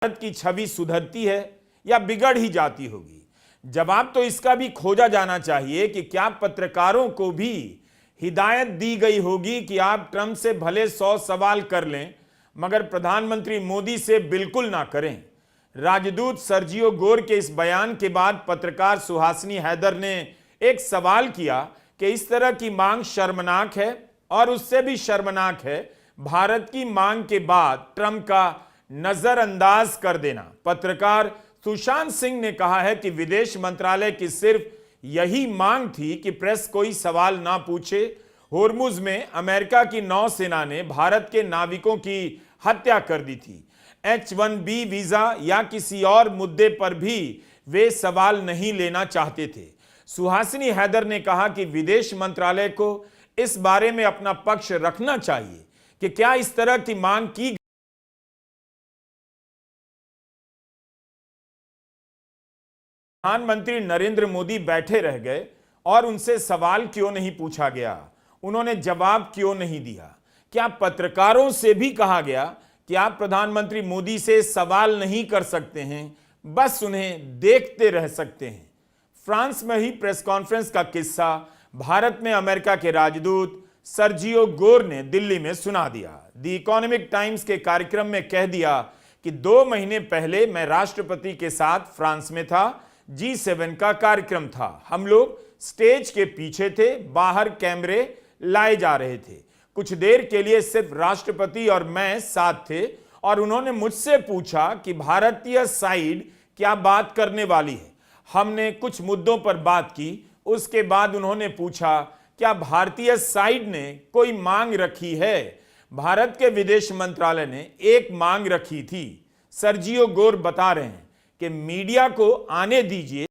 भारत की छवि सुधरती है या बिगड़ ही जाती होगी? जवाब तो इसका भी खोजा जाना चाहिए कि क्या पत्रकारों को भी हिदायत दी गई होगी कि आप ट्रंप से भले 100 सवाल कर लें मगर प्रधानमंत्री मोदी से बिल्कुल ना करें। राजदूत सर्जियो गोर के इस बयान के बाद पत्रकार सुहासिनी हैदर ने एक सवाल किया कि इस तरह की मांग शर्मनाक है और उससे भी शर्मनाक है भारत की मांग के बाद ट्रंप का नजरअंदाज कर देना। पत्रकार सुशांत सिंह ने कहा है कि विदेश मंत्रालय की सिर्फ यही मांग थी कि प्रेस कोई सवाल ना पूछे। होर्मुज में अमेरिका की नौसेना ने भारत के नाविकों की हत्या कर दी थी। H-1B वीजा या किसी और मुद्दे पर भी वे सवाल नहीं लेना चाहते थे। सुहासिनी हैदर ने कहा कि विदेश मंत्रालय को इस बारे में अपना पक्ष रखना चाहिए कि क्या इस तरह की मांग की। प्रधानमंत्री नरेंद्र मोदी बैठे रह गए और उनसे सवाल क्यों नहीं पूछा गया? उन्होंने जवाब क्यों नहीं दिया? क्या पत्रकारों से भी कहा गया कि आप प्रधानमंत्री मोदी से सवाल नहीं कर सकते हैं, बस उन्हें देखते रह सकते हैं? फ्रांस में ही प्रेस कॉन्फ्रेंस का किस्सा भारत में अमेरिका के राजदूत सर्जियो गोर ने दिल्ली में सुना दिया। द इकोनॉमिक टाइम्स के कार्यक्रम में कह दिया कि 2 महीने पहले मैं राष्ट्रपति के साथ फ्रांस में था। G7 का कार्यक्रम था। हम लोग स्टेज के पीछे थे, बाहर कैमरे लाए जा रहे थे। कुछ देर के लिए सिर्फ राष्ट्रपति और मैं साथ थे और उन्होंने मुझसे पूछा कि भारतीय साइड क्या बात करने वाली है। हमने कुछ मुद्दों पर बात की। उसके बाद उन्होंने पूछा क्या भारतीय साइड ने कोई मांग रखी है। भारत के विदेश मंत्रालय ने एक मांग रखी थी। सर्जियो गोर बता रहे हैं कि मीडिया को आने दीजिए।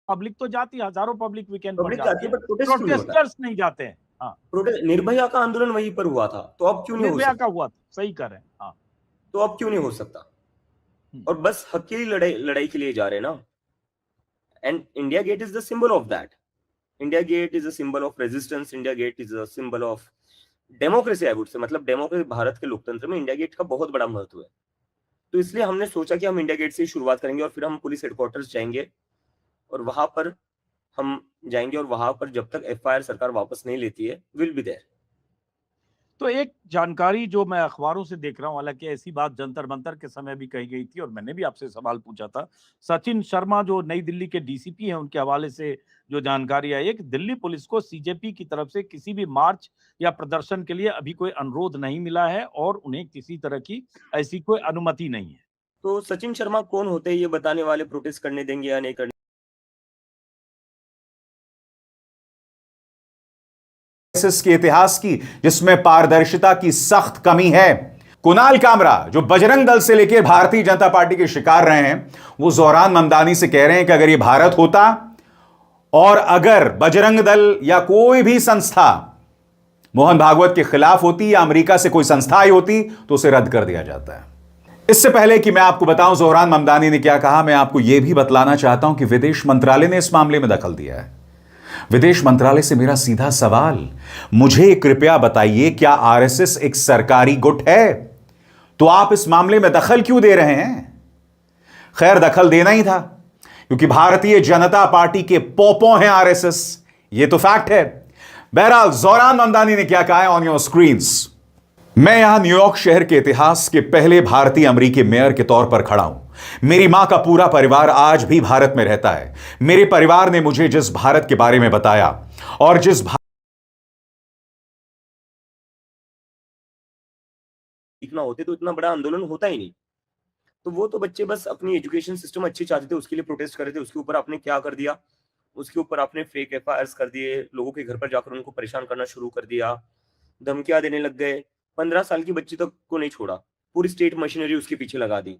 पब्लिक तो जाती है, हजारों पब्लिक वीकेंड पर पब्लिक जाती है, बट प्रोटेस्टर्स नहीं जाते हैं। हाँ, निर्भया का आंदोलन वहीं पर हुआ था, तो अब क्यों नहीं हो निर्भया सकता? का हुआ था, सही कर रहे हैं। हाँ, तो अब क्यों नहीं हो सकता? और बस हक की लड़ाई के लिए जा रहे हैं ना। And India Gate is the symbol of that. India Gate is a symbol of resistance. India Gate is a symbol of democracy, I would say. मतलब डेमोक्रेसी, भारत के लोकतंत्र में इंडिया गेट का बहुत बड़ा महत्व है। तो इसलिए हमने सोचा कि हम इंडिया गेट से शुरुआत करेंगे और फिर हम पुलिस हेडक्वार्टर्स जाएंगे और वहां पर हम जाएंगे और वहां पर जब तक एफआईआर सरकार वापस नहीं लेती है, विल बी देयर। तो एक जानकारी जो मैं अखबारों से देख रहा हूं, हालांकि ऐसी बात जंतर मंतर के समय भी कही गई थी और मैंने भी आपसे सवाल पूछा था। सचिन शर्मा जो नई दिल्ली के डीसीपी हैं, उनके हवाले से जो जानकारी आई है कि दिल्ली पुलिस को सीजेपी की तरफ से किसी भी मार्च या प्रदर्शन के लिए अभी कोई अनुरोध नहीं मिला है और उन्हें किसी तरह की ऐसी कोई अनुमति नहीं है। तो सचिन शर्मा कौन होते हैं ये बताने वाले? प्रोटेस्ट करने देंगे या नहीं करने? के इतिहास की जिसमें पारदर्शिता की सख्त कमी है। कुणाल कामरा जो बजरंग दल से लेकर भारतीय जनता पार्टी के शिकार रहे हैं, वो ज़ोहरान ममदानी से कह रहे हैं कि अगर ये भारत होता और अगर बजरंग दल या कोई भी संस्था मोहन भागवत के खिलाफ होती या अमेरिका से कोई संस्था आई होती तो उसे रद्द कर दिया जाता है। इससे पहले कि मैं आपको बताऊं ज़ोहरान ममदानी ने क्या कहा, मैं आपको यह भी बतलाना चाहता हूं कि विदेश मंत्रालय ने इस मामले में दखल दिया है। विदेश मंत्रालय से मेरा सीधा सवाल, मुझे कृपया बताइए, क्या आरएसएस एक सरकारी गुट है? तो आप इस मामले में दखल क्यों दे रहे हैं? खैर, दखल देना ही था क्योंकि भारतीय जनता पार्टी के पोपों हैं आरएसएस, ये तो फैक्ट है। बहरहाल, ज़ोहरान ममदानी ने क्या कहा है ऑन योर स्क्रीन्स। मैं यहां न्यूयॉर्क शहर के इतिहास के पहले भारतीय अमेरिकी मेयर के तौर पर खड़ा हूं। मेरी मां का पूरा परिवार आज भी भारत में रहता है। मेरे परिवार ने मुझे जिस भारत के बारे में बताया और जिस सीखना होते तो इतना बड़ा आंदोलन होता ही नहीं। तो वो तो बच्चे बस अपनी एजुकेशन सिस्टम अच्छी चाहते थे, उसके लिए प्रोटेस्ट कर रहे थे। उसके ऊपर आपने क्या कर दिया? उसके ऊपर आपने फेक एफआईआर कर दिए, लोगों के घर पर जाकर उनको परेशान करना शुरू कर दिया, धमकियां देने लग गए। 15 साल की बच्ची तक को नहीं छोड़ा, पूरी स्टेट मशीनरी उसके पीछे लगा दी।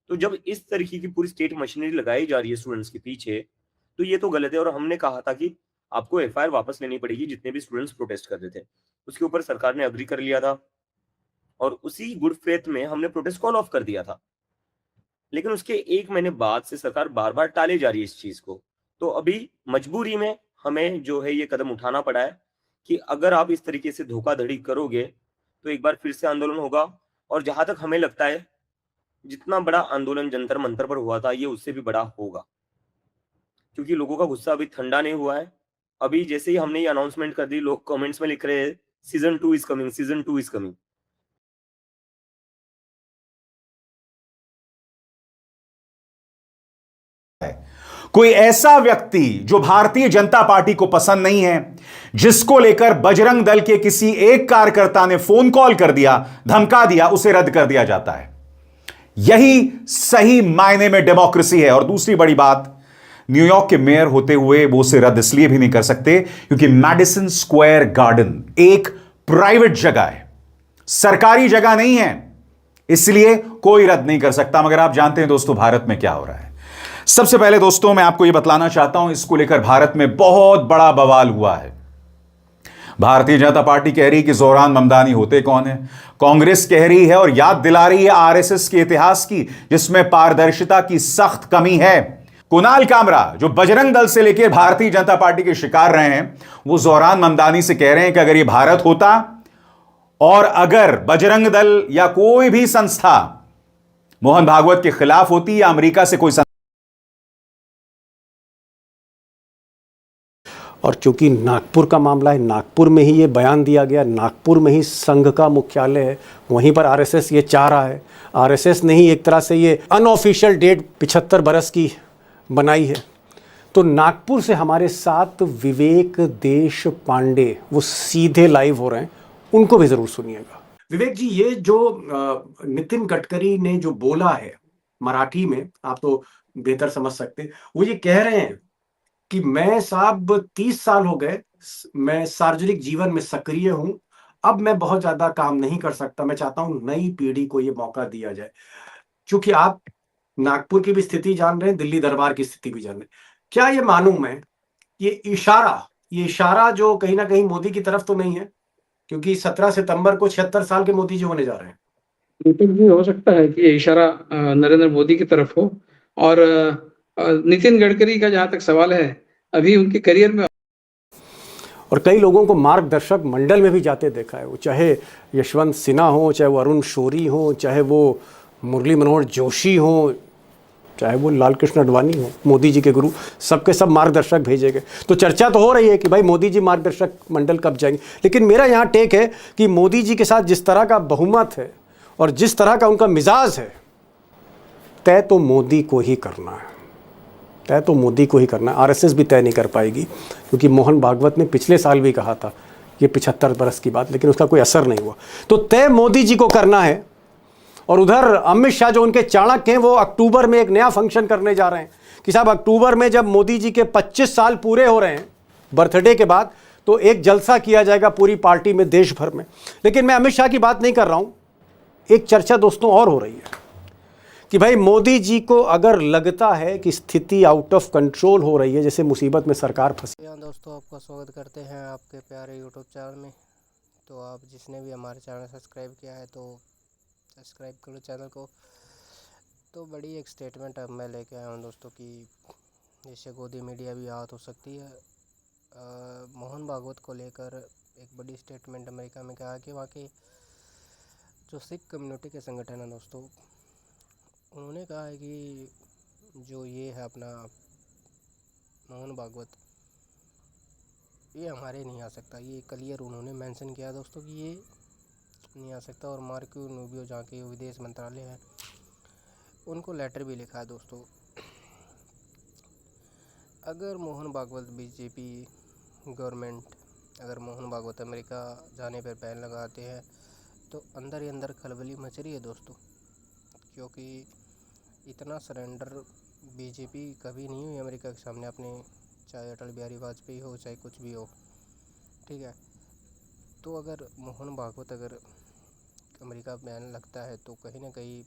तो जब इस तरीके की पूरी स्टेट मशीनरी लगाई जा रही है स्टूडेंट्स के पीछे, तो ये तो गलत है। और हमने कहा था कि आपको एफआईआर वापस लेनी पड़ेगी जितने भी स्टूडेंट्स प्रोटेस्ट कर रहे थे। उसके ऊपर सरकार ने अग्री कर लिया था और उसी गुड फेथ में हमने प्रोटेस्ट कॉल ऑफ कर दिया था। लेकिन उसके 1 महीने बाद से सरकार बार बार टाले जा रही है इस चीज को। तो अभी मजबूरी में हमें जो है ये कदम उठाना पड़ा है कि अगर आप इस तरीके से धोखाधड़ी करोगे तो एक बार फिर से आंदोलन होगा। और जहां तक हमें लगता है, जितना बड़ा आंदोलन जंतर मंतर पर हुआ था, ये उससे भी बड़ा होगा, क्योंकि लोगों का गुस्सा अभी ठंडा नहीं हुआ है। अभी जैसे ही हमने ये अनाउंसमेंट कर दी, लोग कमेंट्स में लिख रहे हैं season 2 is coming, season 2 is coming. कोई ऐसा व्यक्ति जो भारतीय जनता पार्टी को पसंद नहीं है, जिसको लेकर बजरंग दल के किसी एक कार्यकर्ता ने फोन कॉल कर दिया, धमका दिया, उसे रद्द कर दिया जाता है। यही सही मायने में डेमोक्रेसी है। और दूसरी बड़ी बात, न्यूयॉर्क के मेयर होते हुए वो उसे रद्द इसलिए भी नहीं कर सकते क्योंकि मैडिसन स्क्वायर गार्डन एक प्राइवेट जगह है, सरकारी जगह नहीं है, इसलिए कोई रद्द नहीं कर सकता। मगर आप जानते हैं दोस्तों, भारत में क्या हो रहा है। सबसे पहले दोस्तों, मैं आपको यह बतलाना चाहता हूं, इसको लेकर भारत में बहुत बड़ा बवाल हुआ है। भारतीय जनता पार्टी कह रही कि जोरान ममदानी होते कौन है, कांग्रेस कह रही है और याद दिला रही है आरएसएस के इतिहास की, जिसमें पारदर्शिता की सख्त कमी है। कुणाल कामरा, जो बजरंग दल से लेकर भारतीय जनता पार्टी के शिकार रहे हैं, वो जोरान ममदानी से कह रहे हैं कि अगर ये भारत होता और अगर बजरंग दल या कोई भी संस्था मोहन भागवत के खिलाफ होती या अमेरिका से कोई और चूंकि नागपुर का मामला है, नागपुर में ही ये बयान दिया गया, नागपुर में ही संघ का मुख्यालय है, वहीं पर आरएसएस ये चाह रहा है। आरएसएस ने ही एक तरह से ये अनऑफिशियल डेट 75 बरस की बनाई है। तो नागपुर से हमारे साथ विवेक देश पांडे, वो सीधे लाइव हो रहे हैं, उनको भी ज़रूर सुनिएगा। विवेक जी, ये जो नितिन गडकरी ने जो बोला है मराठी में, आप तो बेहतर समझ सकते, वो ये कह रहे हैं कि मैं साहब 30 साल हो गए, मैं सार्वजनिक जीवन में सक्रिय हूं, अब मैं बहुत ज्यादा काम नहीं कर सकता, मैं चाहता हूं नई पीढ़ी को ये मौका दिया जाए। क्योंकि आप नागपुर की भी स्थिति जान रहे हैं, दिल्ली दरबार की स्थिति भी जान रहे हैं। क्या ये मालूम है, ये इशारा जो कहीं ना कहीं मोदी की तरफ तो नहीं है? क्योंकि 17 सितंबर को 76 साल के मोदी जी होने जा रहे हैं। बिल्कुल भी हो सकता है कि ये इशारा नरेंद्र मोदी की तरफ हो। और नितिन गडकरी का जहां तक सवाल है, अभी उनके करियर में और कई लोगों को मार्गदर्शक मंडल में भी जाते देखा है, वो चाहे यशवंत सिन्हा हो, चाहे वो अरुण शोरी हो, चाहे वो मुरली मनोहर जोशी हो, चाहे वो लाल कृष्ण आडवाणी हो, मोदी जी के गुरु, सबके सब मार्गदर्शक भेजे गए। तो चर्चा तो हो रही है कि भाई मोदी जी मार्गदर्शक मंडल कब जाएंगे। लेकिन मेरा यहाँ टेक है कि मोदी जी के साथ जिस तरह का बहुमत है और जिस तरह का उनका मिजाज है, तय तो मोदी को ही करना है, तय तो मोदी को ही करना है। आरएसएस भी तय नहीं कर पाएगी, क्योंकि मोहन भागवत ने पिछले साल भी कहा था ये 75 बरस की बात, लेकिन उसका कोई असर नहीं हुआ। तो तय मोदी जी को करना है। और उधर अमित शाह जो उनके चाणक्य हैं, वो अक्टूबर में एक नया फंक्शन करने जा रहे हैं कि साहब अक्टूबर में जब मोदी जी के 25 साल पूरे हो रहे हैं बर्थडे के बाद, तो एक जलसा किया जाएगा पूरी पार्टी में, देश भर में। लेकिन मैं अमित शाह की बात नहीं कर रहा हूं, एक चर्चा दोस्तों और हो रही है कि भाई मोदी जी को अगर लगता है कि स्थिति आउट ऑफ कंट्रोल हो रही है, जैसे मुसीबत में सरकार फंसी। दोस्तों, आपका स्वागत करते हैं आपके प्यारे यूट्यूब चैनल में। तो आप जिसने भी हमारे चैनल सब्सक्राइब किया है तो सब्सक्राइब करो चैनल को। तो बड़ी एक स्टेटमेंट अब मैं लेके आया हूँ दोस्तों कि जैसे गोदी मीडिया भी आहत हो सकती है। मोहन भागवत को लेकर एक बड़ी स्टेटमेंट अमेरिका में कहा कि वहाँ के जो सिख कम्युनिटी के संगठन है दोस्तों, उन्होंने कहा है कि जो ये है अपना मोहन भागवत, ये हमारे नहीं आ सकता। ये क्लियर उन्होंने मेंशन किया दोस्तों कि ये नहीं आ सकता। और मार्को रूबियो, जहाँ के विदेश मंत्रालय है, उनको लेटर भी लिखा है दोस्तों। अगर मोहन भागवत बीजेपी गवर्नमेंट, अगर मोहन भागवत अमेरिका जाने पर बैन लगाते हैं तो अंदर ही अंदर खलबली मच रही है दोस्तों, क्योंकि इतना सरेंडर बीजेपी कभी नहीं हुई अमेरिका के सामने अपने, चाहे अटल बिहारी वाजपेयी हो, चाहे कुछ भी हो, ठीक है। तो अगर मोहन भागवत अगर अमेरिका बैन लगता है तो कहीं ना कहीं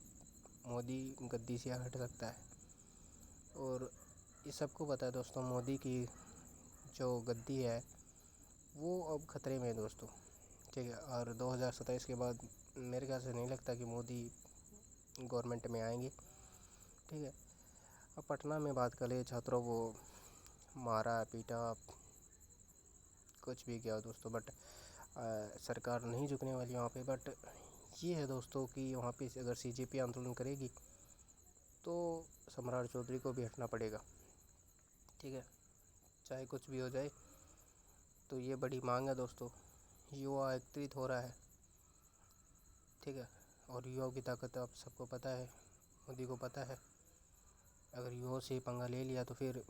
मोदी गद्दी से हट सकता है। और ये सबको पता है दोस्तों, मोदी की जो गद्दी है वो अब ख़तरे में है दोस्तों, ठीक है। और 2027 के बाद मेरे ख्याल से नहीं लगता कि मोदी गवर्नमेंट में आएंगे, ठीक है। अब पटना में बात करें, छात्रों को मारा पीटा, कुछ भी किया दोस्तों, बट सरकार नहीं झुकने वाली वहाँ पे। बट ये है दोस्तों कि वहाँ पे अगर CJP आंदोलन करेगी तो सम्राट चौधरी को भी हटना पड़ेगा, ठीक है, चाहे कुछ भी हो जाए। तो ये बड़ी मांग है दोस्तों, युवा एकत्रित हो रहा है, ठीक है, और युवाओं की ताकत आप सबको पता है, मोदी को पता है। अगर युवाओं से पंगा ले लिया तो फिर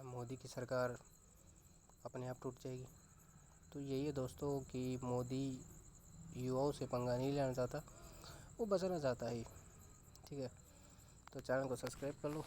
मोदी की सरकार अपने आप टूट जाएगी। तो यही है दोस्तों कि मोदी युवाओं से पंगा नहीं लेना चाहता, वो बचना चाहता है, ठीक है। तो चैनल को सब्सक्राइब कर लो।